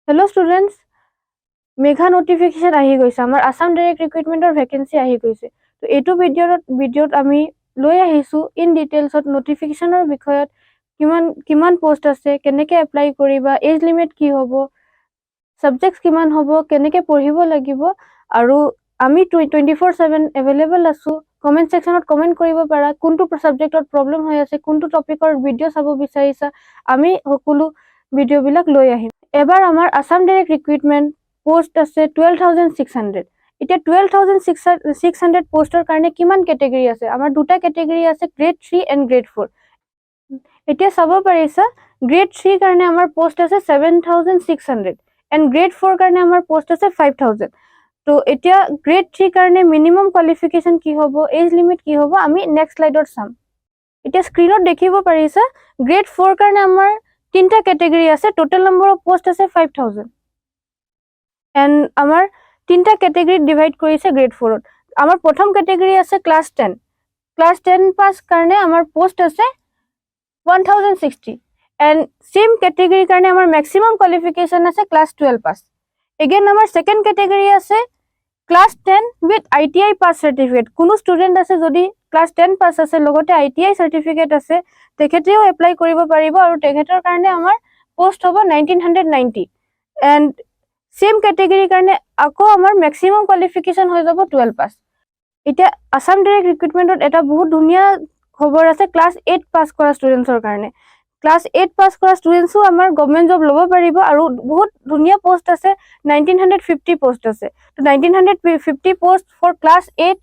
Hello students, Megha notification আহি গৈছে আমাৰ আসাম ডাইৰেক্ট ৰিক্ৰুটমেন্টৰ ভ্যাকেন্সি আহি গৈছে তো এটো ভিডিঅত আমি লৈ আহিছো ইন ডিটেইলছত নোটিফিকেশনৰ বিষয়ত কিমান পোষ্ট আছে কেনেকৈ এপ্লাই কৰিবা এজ লিমিট কি হ'ব সাবজেক্টস কিমান হ'ব কেনেকৈ পঢ়িব লাগিব আৰু আমি 24/7 अवेलेबल আছো কমেন্ট সেকশনত কমেন্ট কৰিব পাৰা কোনটো সাবজেক্টত প্ৰবলেম হৈ আছে কোনটো টপিকৰ ভিডিঅ চাব বিচাৰিছা আমি সকলো ভিডিঅ বিলাক লৈ আহিম এবাৰ আমাৰ আসাম ডাইৰেক্ট ৰিক্ৰুটমেন্ট পোষ্ট আছে 12600 এটা 12600 পোষ্টৰ কাৰণে কিমান ক্যাটাগৰী আছে আমাৰ দুটা ক্যাটাগৰী আছে গ্ৰেড 3 এন্ড গ্ৰেড 4 এতিয়া চাব পাৰিছা গ্ৰেড 3 কাৰণে আমাৰ পোষ্ট আছে 7600 এন্ড গ্ৰেড 4 কাৰণে আমাৰ পোষ্ট আছে 5000 তো এতিয়া গ্ৰেড 3 কাৰণে মিনিমাম কোৱালিফিকেশন কি হ'ব এজ লিমিট কি হ'ব আমি নেক্সট স্লাইডত চাম এতিয়া স্ক্ৰিনত দেখিব পাৰিছা গ্ৰেড 4 কাৰণে আমাৰ তিনটা ক্যাটাগৰী আছে টোটাল নম্বৰ অফ পোষ্ট আছে 5000 এন্ড আমাৰ তিনটা ক্যাটাগৰীত ডিভাইড কৰিছে গ্ৰেড 4 ত আমাৰ প্ৰথম ক্যাটাগৰী আছে ক্লাস 10 পাস কাৰণে আমাৰ পোষ্ট আছে 1060 এন্ড সেম ক্যাটাগৰী কাৰণে আমাৰ ম্যাক্সিমাম কোৱালিফিকেশন আছে ক্লাস 12 পাস এগেইন আমাৰ সেকেন্ড ক্যাটাগৰী আছে class 10 with ITI pass certificate কোনো স্টুডেন্ট আছে যদি ক্লাস 10 পাস আছে লগতে আইটিআই সার্টিফিকেট আছে তেখেতেও এপ্লাই কৰিব পাৰিব আৰু তেখেতৰ কাৰণে আমাৰ পোষ্ট হ'ব 1990 এন্ড সেম ক্যাটাগৰী কাৰণে আকৌ আমাৰ ম্যাক্সিমাম কোৱালিফিকেশন হৈ যাব 12 পাস এতিয়া আসাম ডাইৰেক্ট ৰিক্ৰুটমেন্টত এটা বহুত ধুনিয়া খবৰ আছে ক্লাস 8 পাস কৰা স্টুডেন্টৰ কাৰণে ক্লাস 8 পাস কৰা স্টুডেন্টসও আমাৰ গভৰ্নমেন্ট জব ল'ব পাৰিব আৰু বহুত ধুনিয়া পোষ্ট আছে 1950 পোষ্ট আছে তো 1950 পোষ্ট ফৰ ক্লাস 8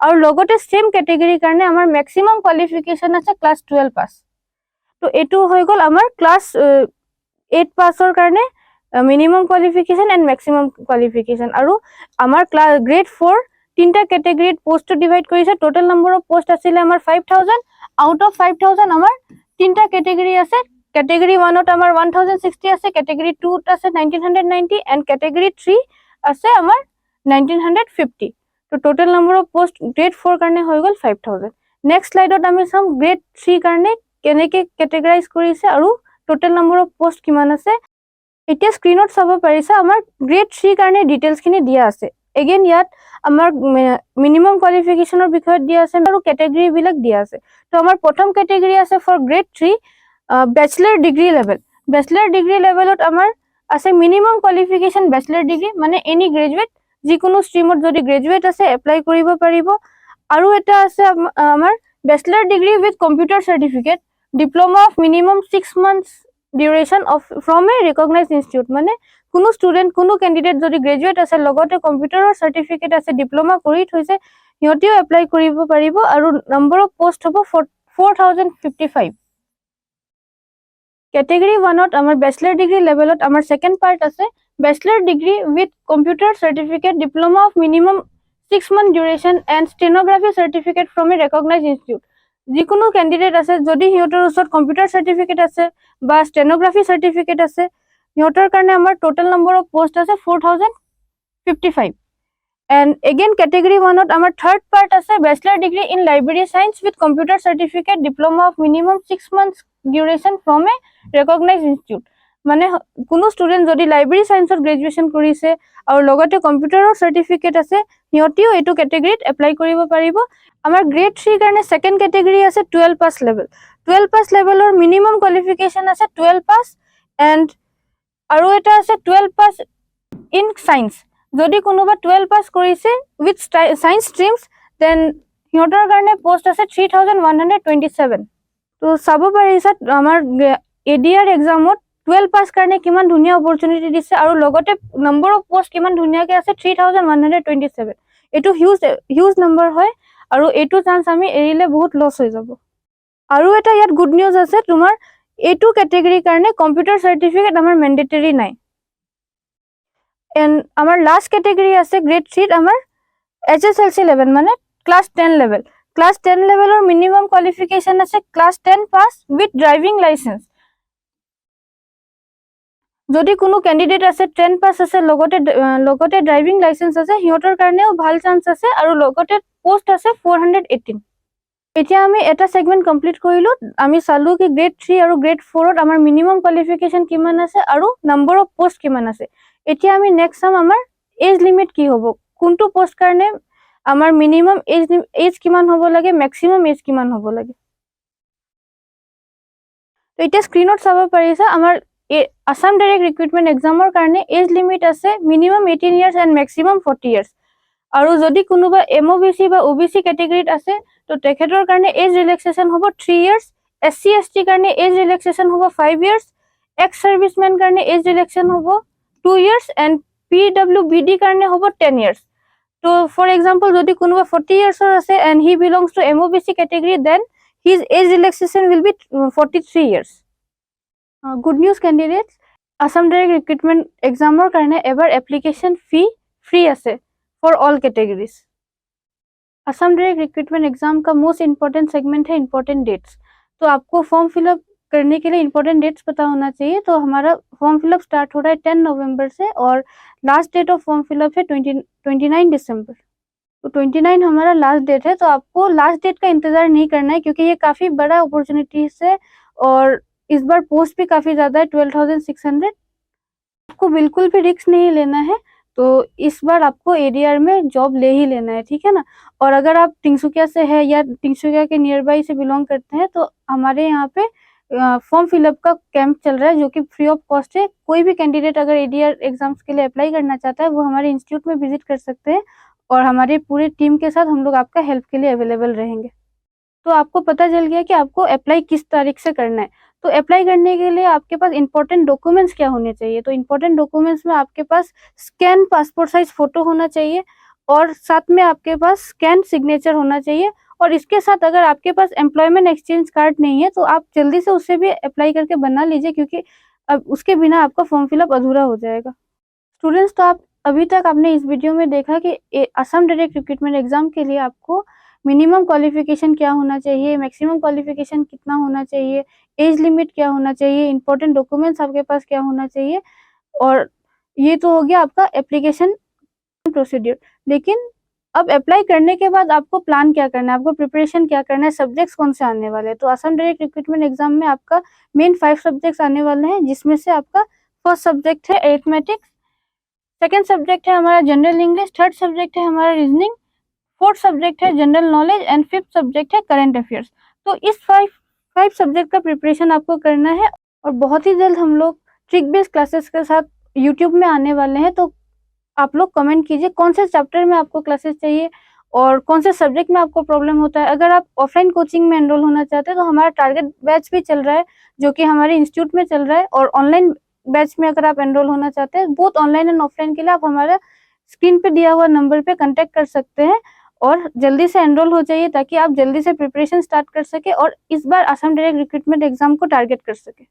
আৰু লগতে সেম ক্যাটাগৰী কাৰণে আমাৰ ম্যাক্সিমাম কোৱালিফিকেশন আছে ক্লাস 12 পাস তো এটো হৈ গল আমাৰ ক্লাস 8 পাসৰ কাৰণে minimum qualification and maximum qualification আৰু আমাৰ ক্লাস গ্ৰেড 4 তিনটা ক্যাটাগৰীত পোষ্ট ডিভাইড কৰিছে টোটাল নম্বৰ অফ পোষ্ট আছিল আমাৰ 5000 আউট অফ 5000 আমাৰ তিনটা ক্যাটাগৰী আছে ক্যাটাগৰী 1 ত আমাৰ 1060 আছে ক্যাটাগৰী 2 ত আছে 1990 এন্ড ক্যাটাগৰী 3 আছে আমাৰ 1950 তো total number of post grade 4 কাৰণে হৈ গল 5000 নেক্সট স্লাইডত আমি চাম গ্ৰেড 3 কাৰণে কেনেকৈ ক্যাটাগৰাইজ কৰিছে আৰু টোটাল নম্বৰ অফ পোষ্ট কিমান আছে এতিয়া স্ক্ৰিনত চাব পাৰিছা আমাৰ গ্ৰেড 3 কাৰণে ডিটেইলছ খিনি দিয়া আছে এগেইন ইয়াত আমাৰ মিনিমাম কোৱালিফিকেশনৰ বিষয়ত দিয়া আছে আৰু ক্যাটাগৰী বিলাক দিয়া আছে তো আমাৰ প্ৰথম ক্যাটাগৰী আছে ফৰ গ্ৰেড 3 ব্যাচেলাৰ ডিগ্ৰী লেভেলত আমাৰ আছে মিনিমাম কোৱালিফিকেশন ব্যাচেলাৰ ডিগ্ৰী মানে এনি গ্ৰেজুৱেট যিকোনো ষ্ট্ৰীমত যদি গ্ৰেজুৱেট আছে এপ্লাই কৰিব পাৰিব আৰু এটা আছে আমাৰ bachelor degree with computer certificate diploma of minimum 6 months duration of from a recognised institute মানে কোনো স্টুডেন্ট কোনো ক্যান্ডিডেট যদি গ্ৰেজুৱেট আছে লগতে কম্পিউটাৰৰ সাৰ্টিফিকেট আছে ডিপ্লোমা কৰি থৈছে হিয়তিও এপ্লাই কৰিব পাৰিব আৰু নম্বৰ অফ পোষ্ট হ'ব 4055 ক্যাটাগৰী 1 ত আমাৰ ব্যাচেলাৰ ডিগ্ৰী লেভেলত আমাৰ সেকেন্ড পাৰ্ট আছে bachelor degree with computer certificate diploma of minimum 6 month duration and stenography certificate from a recognised institute যিকোনো ক্যান্ডিডেট আছে যদি হিয়তৰ ওচৰত কম্পিউটাৰ সাৰ্টিফিকেট আছে বা স্টেনোগ্ৰাফি সাৰ্টিফিকেট আছে হিয়তৰ কাৰণে আমাৰ টোটাল নম্বৰ অফ পোষ্ট আছে 4055 and again category 1 ত আমাৰ third part আছে bachelor degree in library science with computer certificate diploma of minimum 6 months duration from a recognized institute মানে কোনো স্টুডেন্ট যদি লাইব্ৰেৰী সায়েন্সত গ্ৰেজুৱেচন কৰিছে আৰু লগতে কম্পিউটাৰৰ সাৰ্টিফিকেট আছে হিয়তিও এটো ক্যাটাগৰীত এপ্লাই কৰিব পাৰিব আমাৰ গ্ৰেড 3 কাৰণে সেকেন্ড ক্যাটাগৰী আছে 12 পাস লেভেলৰ মিনিমাম কোৱালিফিকেশন আছে 12 পাস এন্ড আৰু এটা আছে 12 পাস ইন সায়েন্স যদি কোনোবা 12 পাস কৰিছে উইথ সায়েন্স ষ্ট্ৰীমছ দেন হিয়তৰ কাৰণে পোষ্ট আছে 3127 তো চাব পাৰিছা আমাৰ এডিআৰ এক্সামত 12 পাস কাৰণে কিমান ধুনিয়া অপৰচুনিটি দিছে আৰু লগতে নম্বৰ অফ পোষ্ট কিমান ধুনিয়াকে আছে 3127 এটো হিউজ নম্বৰ হয় আৰু এটো চান্স আমি এৰিলে বহুত লস হৈ যাব আৰু এটা ইয়াত গুড নিউজ আছে তোমাৰ এটো ক্যাটাগৰী কাৰণে কম্পিউটাৰ সাৰ্টিফিকেট আমাৰ ম্যান্ডেটৰী নাই and our last category আছে grade 3 আমাৰ HSLC level মানে class 10 level or minimum qualification আছে class 10 pass with driving license যদি কোনো ক্যান্ডিডেট আছে 10 পাস আছে লগতে ড্ৰাইভিং লাইসেন্স আছে হিয়তৰ কাৰণেও ভাল চান্স আছে আৰু লগতে পোষ্ট আছে 418 এতিয়া আমি এটা সেগমেন্ট কমপ্লিট কৰিলো, আমি চালো কি গ্ৰেড 3 আৰু গ্ৰেড 4ত আমাৰ মিনিমাম কোৱালিফিকেশন কিমান আছে আৰু নাম্বাৰ অফ পোষ্ট কিমান আছে। এতিয়া আমি নেক্সট চাম আমাৰ এজ লিমিট কি হ'ব, কোনটো পোষ্ট কাৰণে আমাৰ মিনিমাম এজ কিমান হ'ব লাগে, মেক্সিমাম এজ কিমান হ'ব লাগে। তো এতিয়া স্ক্ৰীনত চাব পাৰিছা আমাৰ আসাম ডাইৰেক্ট ৰিক্ৰুটমেণ্ট এক্সামৰ কাৰণে এজ লিমিট আছে minimum 18 years and maximum 40 years. আৰু যদি কোনোবা MOBC বা OBC কেটেগৰীত আছে তো তেখেতৰ কাৰণে এজ ৰিলেক্সেশ্যন হ'ব 3 ইয়াৰ্ছ, SC ST কাৰণে এজ ৰিলেক্সেশ্যন হ'ব 5 ইয়াৰ্ছ, এক্স সাৰ্ভিসমেন কাৰণে এজ ৰিলেক্সেশ্যন হ'ব 2 ইয়াৰ্ছ এণ্ড PWBD কাৰণে হ'ব 10 ইয়াৰ্ছ। তো ফৰ এক্সাম্পল যদি কোনোবা 40 ইয়াৰ্ছৰ আছে and he belongs to MOBC category, then his age relaxation will be 43 years. Good news candidates, Assam Direct Recruitment examor karne ever application fee free ase for all categories. Assam Direct Recruitment exam का most important segment है important dates. तो आपको form fill up करने के लिए important dates पता होना चाहिए। तो हमारा फॉर्म फिलअप स्टार्ट हो रहा है 10 नवंबर से और last date of form fill up है 29 दिसंबर। तो 29 हमारा लास्ट डेट है। तो आपको लास्ट डेट का इंतजार नहीं करना है क्योंकि ये काफी बड़ा अपॉर्चुनिटीज है और इस बार पोस्ट भी काफी ज्यादा है 12,600। आपको बिल्कुल भी रिस्क नहीं लेना है। तो इस बार आपको ADR में जॉब ले ही लेना है, ठीक है ना। और अगर आप तिनसुकिया से है या तिनसुकिया के नियर बाई से बिलोंग करते हैं तो हमारे यहाँ पे फॉर्म फिलअप का कैंप चल रहा है जो कि फ्री ऑफ कॉस्ट है। कोई भी कैंडिडेट अगर ADR एग्जाम्स के लिए अप्लाई करना चाहता है वो हमारे इंस्टीट्यूट में विजिट कर सकते हैं और हमारी पूरी टीम के साथ हम लोग आपका हेल्प के लिए अवेलेबल रहेंगे। तो आपको पता चल गया कि आपको अप्लाई किस तारीख से करना है। तो अप्लाई करने के लिए आपके पास इंपॉर्टेंट डॉक्यूमेंट्स क्या होने चाहिए, तो इंपॉर्टेंट डॉक्यूमेंट्स में आपके पास स्कैन पासपोर्ट साइज फोटो होना चाहिए और साथ में आपके पास स्कैन सिग्नेचर होना चाहिए। और इसके साथ अगर आपके पास एम्प्लॉयमेंट एक्सचेंज कार्ड नहीं है तो आप जल्दी से उससे भी अप्लाई करके बना लीजिए क्योंकि अब उसके बिना आपका फॉर्म फिलअप अधूरा हो जाएगा। स्टूडेंट्स, तो आप अभी तक आपने इस वीडियो में देखा कि असम डायरेक्ट रिक्रूटमेंट एग्जाम के लिए आपको मिनिमम क्वालिफिकेशन क्या होना चाहिए, मैक्सिमम क्वालिफिकेशन कितना होना चाहिए, एज लिमिट क्या होना चाहिए, इंपॉर्टेंट डॉक्यूमेंट्स आपके पास क्या होना चाहिए। और ये तो हो गया आपका एप्लीकेशन प्रोसीड्यूर। लेकिन अब अप्लाई करने के बाद आपको प्लान क्या करना है, आपको प्रिपरेशन क्या करना है, सब्जेक्ट्स कौन से आने वाले हैं। तो असम डायरेक्ट रिक्रूटमेंट एग्जाम में आपका मेन 5 सब्जेक्ट्स आने वाले हैं जिसमें से आपका फर्स्ट सब्जेक्ट है अरिथमेटिक्स, सेकेंड सब्जेक्ट है हमारा जनरल इंग्लिश, थर्ड सब्जेक्ट है हमारा रीजनिंग, फोर्थ सब्जेक्ट है general knowledge and fifth subject है करंट अफेयर्स। तो इस फाइव सब्जेक्ट का प्रिपरेशन आपको करना है और बहुत ही जल्द हम लोग ट्रिक बेस्ड क्लासेस के साथ यूट्यूब में आने वाले हैं। तो आप लोग कमेंट कीजिए कौन से चैप्टर में आपको क्लासेस चाहिए और कौन से सब्जेक्ट में आपको प्रॉब्लम होता है। अगर आप ऑफलाइन कोचिंग में एनरोल होना चाहते हैं तो हमारा टारगेट बैच भी चल रहा है जो कि हमारे इंस्टीट्यूट में चल रहा है। और ऑनलाइन बैच में अगर आप एनरोल होना चाहते हैं बोथ ऑनलाइन एंड ऑफलाइन के लिए आप हमारा स्क्रीन पे दिया हुआ नंबर पे कांटेक्ट कर सकते हैं और जल्दी से एनरोल हो जाइए ताकि आप जल्दी से प्रिपरेशन स्टार्ट कर सके और इस बार असम डायरेक्ट रिक्रूटमेंट एग्जाम को टारगेट कर सके।